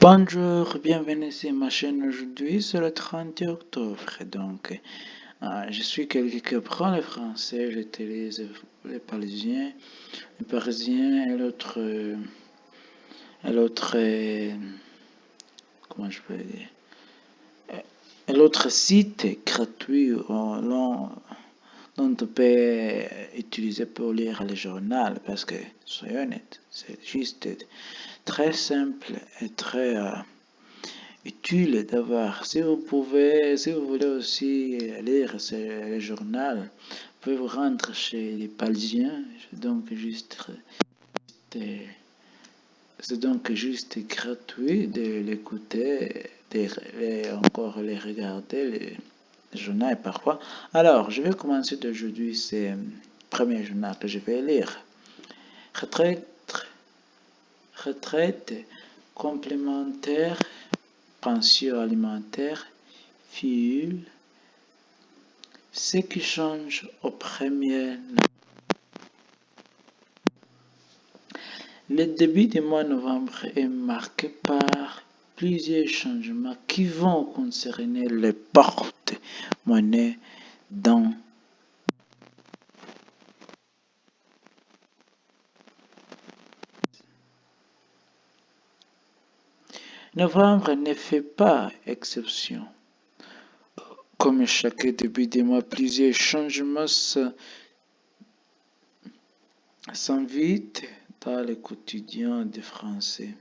Bonjour, bienvenue sur ma chaîne. Aujourd'hui, c'est le 30 octobre. Je suis quelqu'un qui apprend le français. J'utilise le parisien et l'autre, comment je peux dire, et l'autre site gratuit dont on peut utiliser pour lire le journal parce que, soyons honnêtes, c'est juste très simple et très utile d'avoir. Si vous voulez aussi lire le journal, vous pouvez vous rendre chez les Parisiens. Euh, C'est donc juste gratuit de l'écouter, encore les regarder, les journaux parfois. Alors, je vais commencer d'aujourd'hui, c'est le premier journal que je vais lire. Retraite complémentaire, pension alimentaire, fuel, ce qui change au premier. Le début du mois de novembre est marqué par plusieurs changements qui vont concerner les porte-monnaies dans novembre ne fait pas exception. Comme chaque début de mois, plusieurs changements s'invitent dans le quotidien des Français.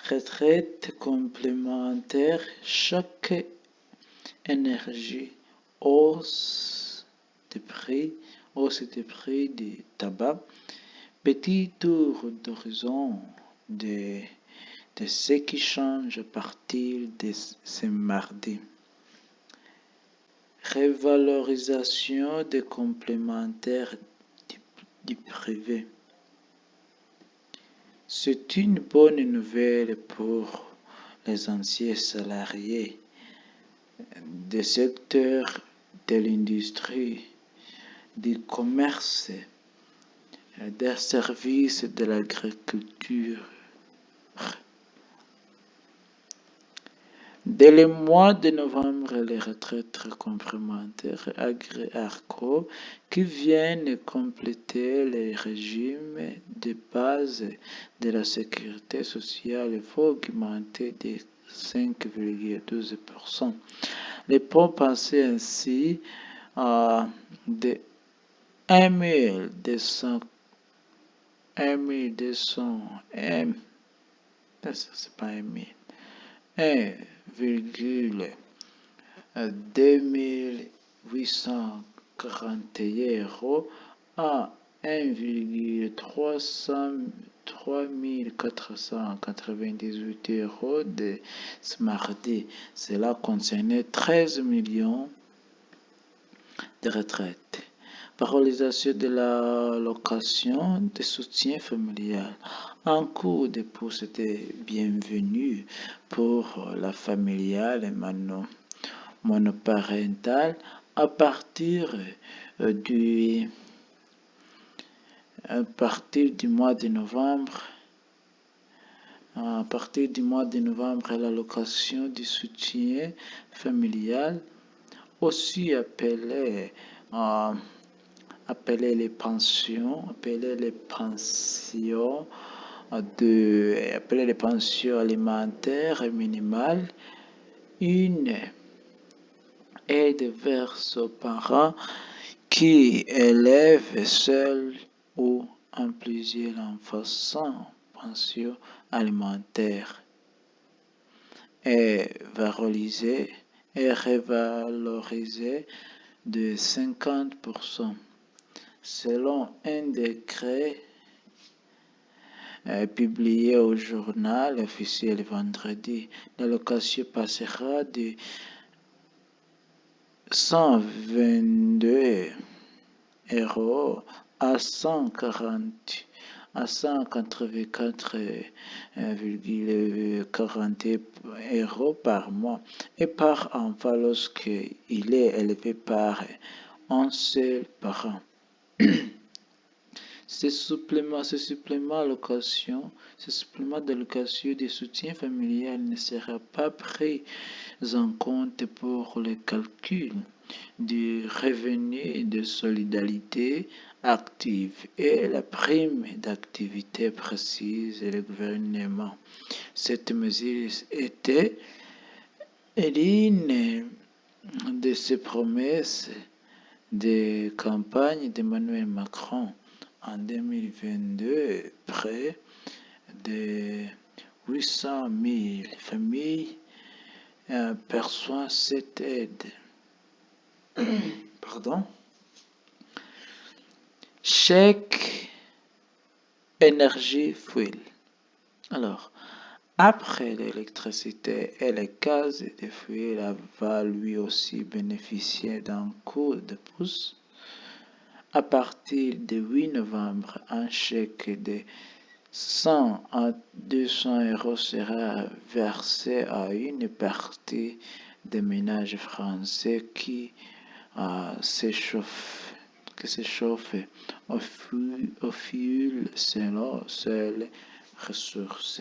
Retraite complémentaire, chaque énergie, hausse des prix du tabac, petit tour d'horizon de ce qui change à partir de ce mardi. Revalorisation des complémentaires du privé. C'est une bonne nouvelle pour les anciens salariés des secteurs de l'industrie, du commerce, des services de l'agriculture. Dès le mois de novembre, les retraites complémentaires ARCO qui viennent compléter les régimes de base de la sécurité sociale vont augmenter de 5,12%. Les pots passaient ainsi de 1200, c'est pas 1,2841 euros à 1,3498 euros de ce mardi. Cela concernait 13 millions de retraites. Valorisation de la location de soutien familial. Un coup de pouce était bienvenu pour la familiale monoparentale à partir du mois de novembre. À partir du mois de novembre, l'allocation du soutien familial, aussi appelée les pensions alimentaires minimales, une aide verse aux parents qui élèvent seuls ou en plusieurs enfants sans pension alimentaire est revalorisée de 50%. Selon un décret publié au journal officiel vendredi, l'allocation passera de 122 euros à 184,40 euros par mois et par enfant lorsqu'il est élevé par un seul parent. ce supplément d'allocation de soutien familial ne sera pas pris en compte pour le calcul du revenu de solidarité active et la prime d'activité précise et le gouvernement. Cette mesure était l'une de ses promesses de campagne d'Emmanuel Macron en 2022. Près de 800 000 familles perçoivent cette aide. Pardon. Chèque énergie fuel. Alors, après l'électricité et le gaz de fuel va lui aussi bénéficier d'un coup de pouce. À partir du 8 novembre, un chèque de 100 à 200 euros sera versé à une partie des ménages français qui s'échauffent au fioul selon seules ressources.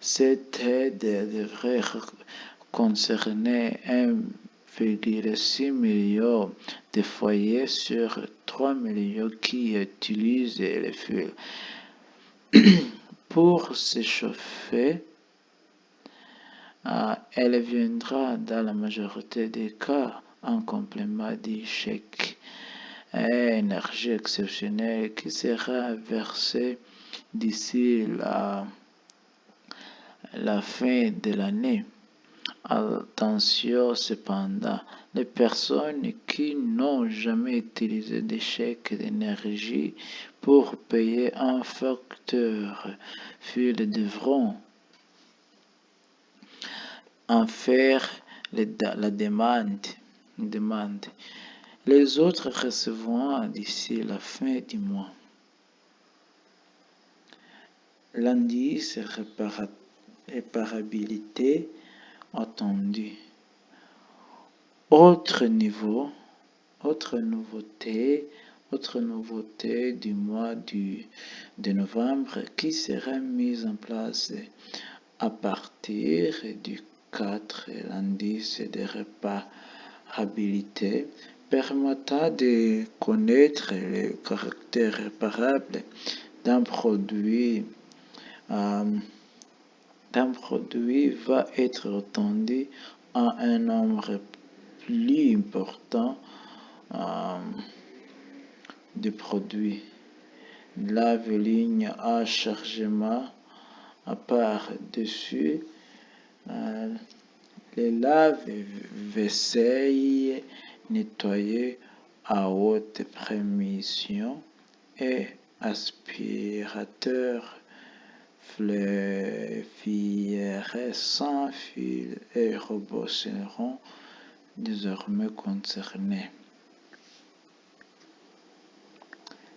Cette aide devrait concerner 1,6 million de foyers sur 3 millions qui utilisent le fioul. Pour s'échauffer, elle viendra dans la majorité des cas en complément du chèque énergie exceptionnelle qui sera versé d'ici la fin de l'année. Attention cependant, les personnes qui n'ont jamais utilisé de chèque d'énergie pour payer un facteur fuel devront en faire la demande. Les autres recevront d'ici la fin du mois. L'indice réparabilité attendu. Autre nouveauté du mois de novembre qui sera mise en place à partir du 4, l'indice de réparabilité permettra de connaître le caractère réparable d'un produit va être attendu à un nombre plus important de produits. Lave-ligne à chargement à part dessus, les lave-vaisselle nettoyés à haute pression et aspirateurs fluidifiés sans fil et robots seront désormais concernés.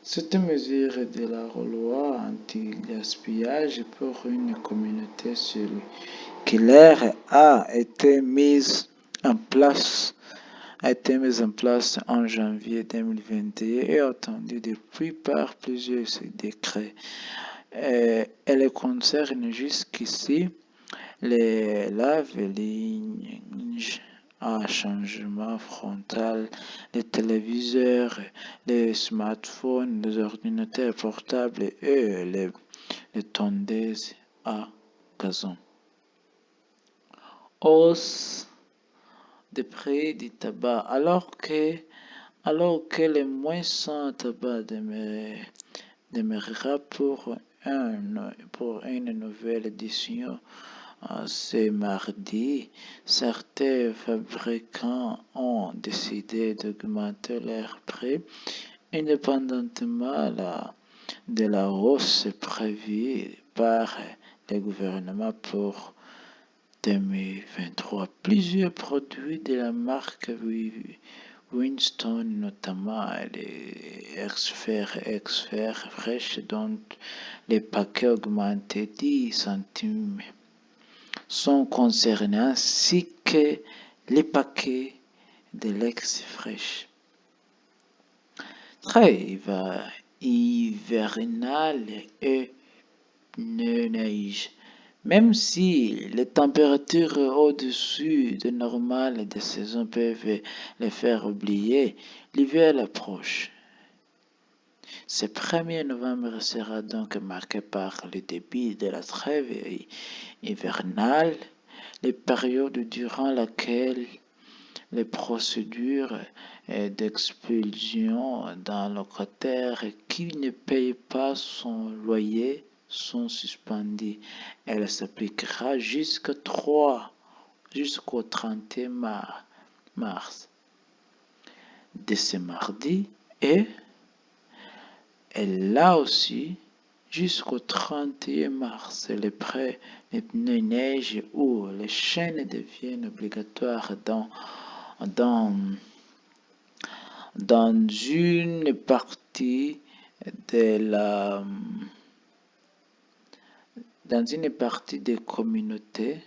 Cette mesure de la loi anti-gaspillage pour une communauté circulaire a été mise en place en janvier 2021 et attendue depuis par plusieurs décrets. Elle concerne jusqu'ici les lave-linge à changement frontal, les téléviseurs, les smartphones, les ordinateurs portables et les tondeuses à gazon. Hausse des prix du tabac alors que le moins sans tabac demeurera pour une nouvelle édition. Ce mardi, certains fabricants ont décidé d'augmenter leurs prix indépendamment de la hausse prévue par le gouvernement pour 2023. Plusieurs produits de la marque Winston, notamment les Exfer Fresh, dont les paquets augmentés 10 centimes, sont concernés ainsi que les paquets de l'ex Fresh. hivernale et neige. Même si les températures au-dessus de normales des saisons peuvent les faire oublier, l'hiver approche. Ce 1er novembre sera donc marqué par le début de la trêve hivernale, les périodes durant laquelle les procédures d'expulsion d'un locataire qui ne paye pas son loyer sont suspendues. Elle s'appliquera jusqu'au 31 mars de ce mardi et là aussi jusqu'au 31 mars. Les prêts de neige ou les chaînes deviennent obligatoires dans une partie de la dans une partie des communautés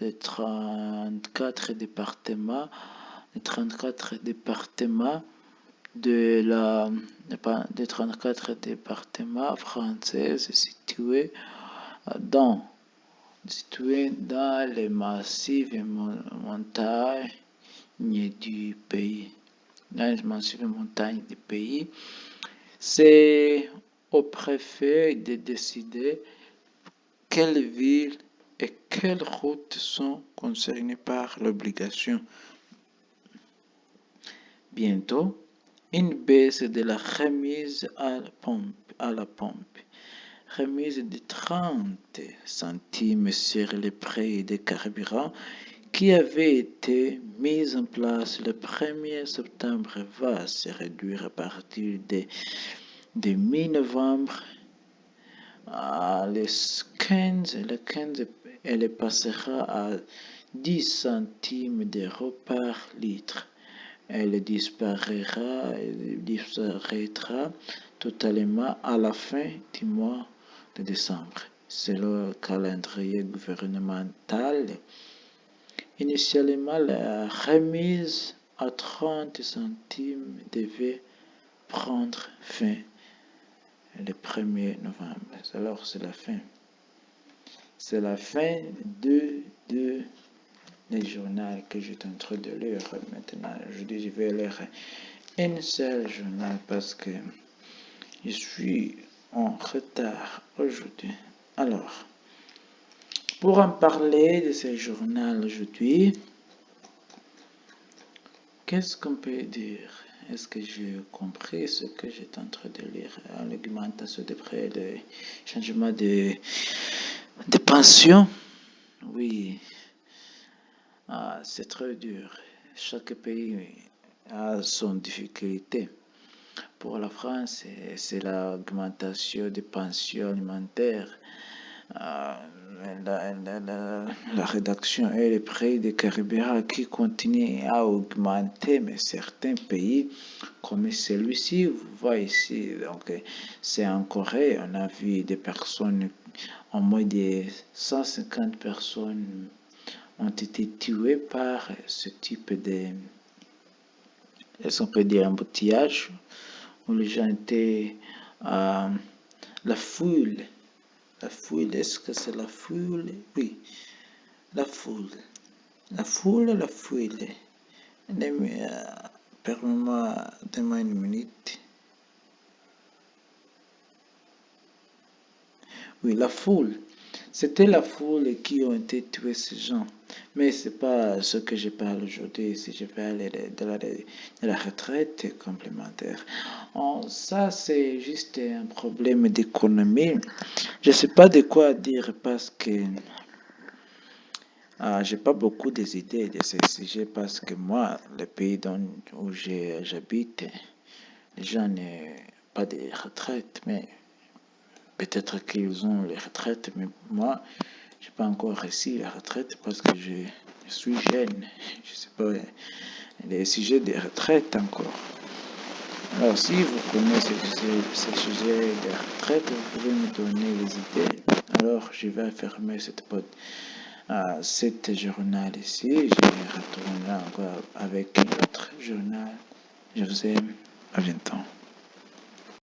de 34 départements de 34 départements français dans situés dans les massifs montagnes du pays. C'est au préfet de décider quelles villes et quelles routes sont concernées par l'obligation. Bientôt, une baisse de la remise à la pompe. Remise de 30 centimes sur les prix des carburants qui avait été mise en place le 1er septembre va se réduire à partir de mi-novembre. Le 15, elle passera à 10 centimes d'euros par litre. Elle disparaîtra totalement à la fin du mois de décembre. Selon le calendrier gouvernemental, initialement la remise à 30 centimes devait prendre fin le 1er novembre. Alors c'est la fin. C'est la fin de le journal que j'étais en train de lire maintenant. Je dis je vais lire un seul journal parce que je suis en retard aujourd'hui. Alors, pour en parler de ce journal aujourd'hui, qu'est-ce qu'on peut dire? Est-ce que j'ai compris ce que j'étais en train de lire? L'augmentation des prix, le changement de pension? Oui, c'est très dur. Chaque pays a son difficulté. Pour la France, c'est l'augmentation des pensions alimentaires, la rédaction et les prix des carburants qui continuent à augmenter, mais certains pays, comme celui-ci, vous voyez ici, donc c'est en Corée, on a vu des personnes, en moins de 150 personnes ont été tuées par ce type de, est-ce qu'on peut dire, embouteillage, où les gens étaient la foule, est-ce que c'est la foule? Oui, la foule. Permets-moi, donne-moi une minute. Oui, la foule. C'était la foule qui ont été tués ces gens. Mais c'est pas ce que je parle aujourd'hui. Si je parle de la retraite complémentaire. Ça, c'est juste un problème d'économie. Je sais pas de quoi dire parce que j'ai pas beaucoup d'idées de ce sujet parce que moi, le pays où j'habite, les gens n'ont pas de retraite, mais peut-être qu'ils ont les retraites, mais moi, je n'ai pas encore reçu la retraite parce que je suis jeune. Je ne sais pas les sujets de retraite encore. Alors, si vous connaissez ce sujet de retraite, vous pouvez me donner les idées. Alors, je vais fermer cette journal ici. Je vais retourner encore avec un autre journal. Je vous aime. À bientôt.